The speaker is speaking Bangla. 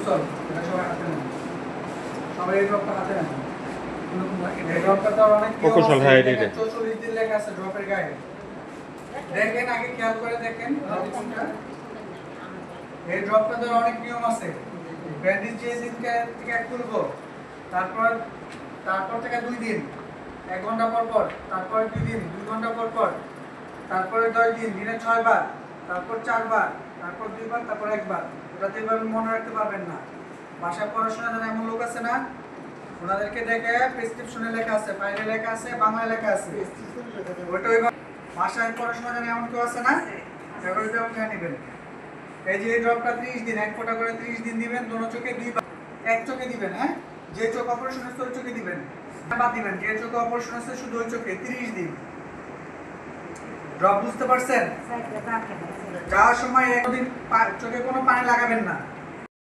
ক্রিস্টল, এটা সবাই হাতে নেন, সবাই এই ড্রপটা হাতে নেন। এই ড্রপটা তো অনেক প্রকৌশল, হ্যাঁ, এটা 44 দিন লেখা আছে ড্রপের গায়ে। দেখেন, আগে খেয়াল করে দেখেন কোনটা। এই ড্রপটা তো অনেক নিয়ম আছে। ব্যান্ডেজ যে দিনকে থেকে খুলবো, তারপর থেকে 2 দিন 1 ঘন্টা পর পর, তারপর 2 দিন 2 ঘন্টা পর পর, তারপরে 10 দিন দিনে 6 বার, তারপর 4 বার, তারপর 2 বার, তারপর 1 বার। এটা তো এভাবে মনে রাখতে পারবেন না। বাসায় পড়াশোনা জানা এমন লোক আছে না, ওনাদেরকে দেখে প্রেসক্রিপশনে লেখা আছে, ফাইলে লেখা আছে, বাংলায় লেখা আছে, ওইটা ওইভাবে বাসায় পড়াশোনা জানা এমন কেউ আছে না, এগুলো তো আপনি নেবেন। এই যে এই ড্রপটা 30 দিন, 1 ফোঁটা করে 30 দিন দিবেন, দোনো চোখে 2 বার, এক চোখে দিবেন। হ্যাঁ, যে চোখ অপারেশন হচ্ছে ওই চোখে দিবেন, বাদ দিবেন। যে চোখে অপারেশন হচ্ছে শুধু ওই চোখে 30 দিন ড্রপ। বুঝতে পারছেন? যাওয়ার সময় একদিন চোখে কোনো পানি লাগাবেন না।